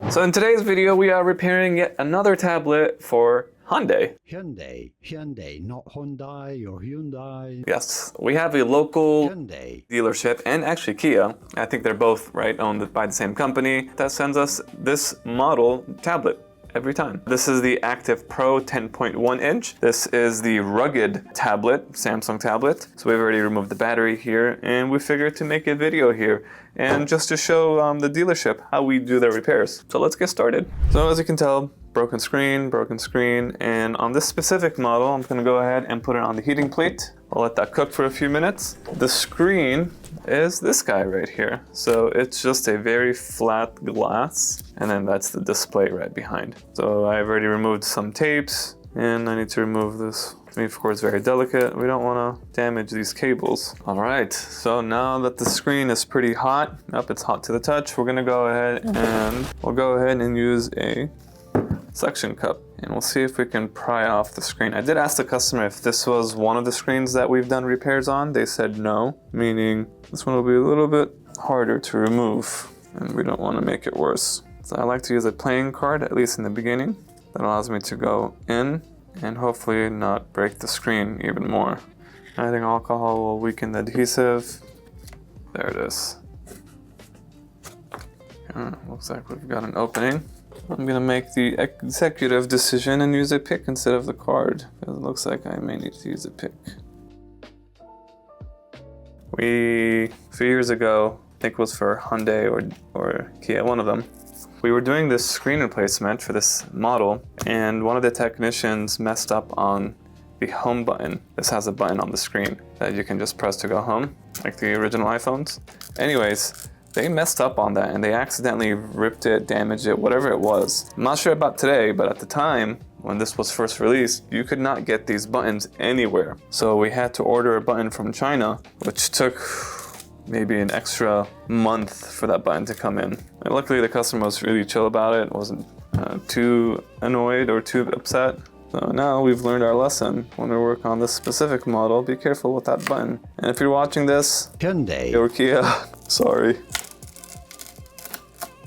So in today's video, we are repairing yet another tablet for Hyundai. Hyundai, not Hyundai or Hyundai. Yes, we have a local Hyundai dealership and actually Kia. I think they're both owned by the same company that sends us this model tablet every time. This is the Active Pro 10.1 inch. This is the rugged tablet, Samsung tablet. So we've already removed the battery here and we figured to make a video here and just to show the dealership how we do their repairs. So let's get started. So as you can tell, broken screen, and on this specific model, I'm gonna go ahead and put it on the heating plate. I'll let that cook for a few minutes. The screen is this guy right here. So it's just a very flat glass, and then that's the display right behind. So I've already removed some tapes, and I need to remove this. Of course, very delicate. We don't want to damage these cables. All right, so now that the screen is pretty hot, it's hot to the touch, we're gonna go ahead and use a suction cup, and we'll see if we can pry off the screen. I did ask the customer if this was one of the screens that we've done repairs on. They said no, meaning this one will be a little bit harder to remove, and we don't want to make it worse. So I like to use a playing card, at least in the beginning. That allows me to go in and hopefully not break the screen even more. Adding alcohol will weaken the adhesive. There it is. Looks like we've got an opening. I'm gonna make the executive decision and use a pick instead of the card, because it looks like I may need to use a pick. A few years ago, I think it was for Hyundai or Kia, one of them, we were doing this screen replacement for this model, and one of the technicians messed up on the home button. This has a button on the screen that you can just press to go home, like the original iPhones. Anyways, they messed up on that and they accidentally ripped it, damaged it, whatever it was. I'm not sure about today, but at the time when this was first released, you could not get these buttons anywhere. So we had to order a button from China, which took maybe an extra month for that button to come in. And luckily the customer was really chill about it, wasn't too annoyed or too upset. So now we've learned our lesson. When we work on this specific model, be careful with that button. And if you're watching this, Hyundai or Kia, sorry.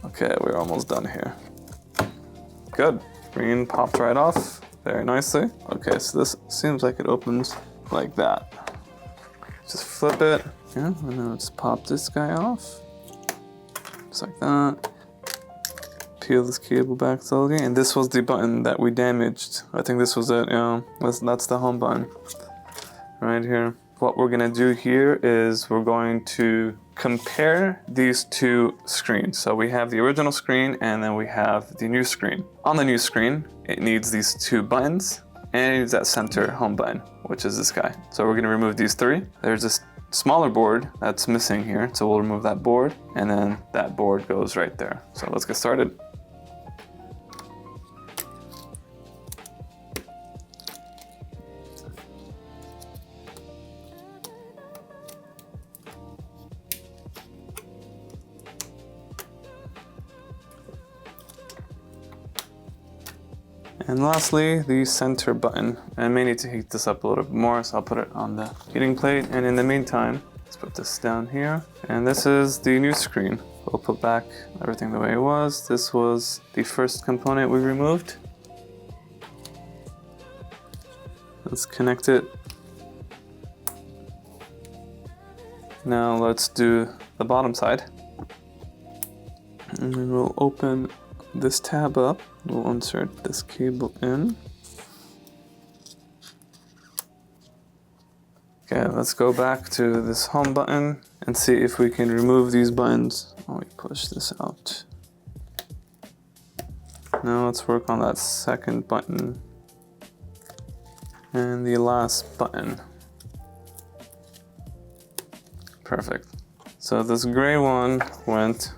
Okay, we're almost done here. Good, screen popped right off very nicely. Okay, so this seems like it opens like that. Just flip it, yeah, and then let's pop this guy off. Just like that. Peel this cable back slowly, and this was the button that we damaged. I think this was it, yeah. That's the home button right here. What we're gonna do here is we're going to compare these two screens. So we have the original screen and then we have the new screen. On the new screen, it needs these two buttons and it needs that center home button, which is this guy. So we're gonna remove these three. There's this smaller board that's missing here, so we'll remove that board and then that board goes right there. So let's get started. And lastly, the center button. I may need to heat this up a little bit more, so I'll put it on the heating plate. And in the meantime, let's put this down here. And this is the new screen. We'll put back everything the way it was. This was the first component we removed. Let's connect it. Now let's do the bottom side. And then we'll open this tab up. We'll insert this cable in. Okay, let's go back to this home button and see if we can remove these buttons. Oh, we push this out. Now let's work on that second button and the last button. Perfect. So this gray one went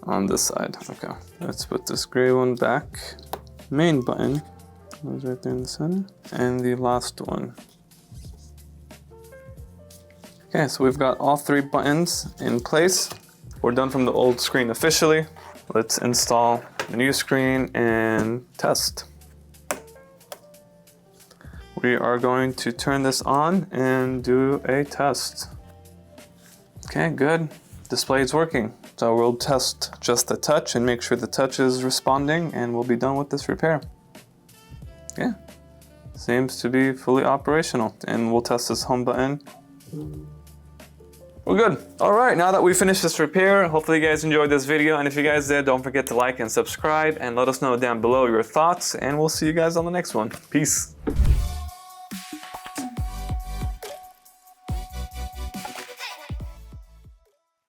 on this side. Okay, let's put this gray one back. Main button goes right there in the center, and the last one. Okay, so we've got all three buttons in place. We're done from the old screen officially. Let's install the new screen and test. We are going to turn this on and do a test. Okay, good. Display is working. So we'll test just the touch and make sure the touch is responding, and we'll be done with this repair. Yeah, seems to be fully operational. And we'll test this home button. We're good. All right, now that we finished this repair, hopefully you guys enjoyed this video. And if you guys did, don't forget to like and subscribe and let us know down below your thoughts. And we'll see you guys on the next one. Peace.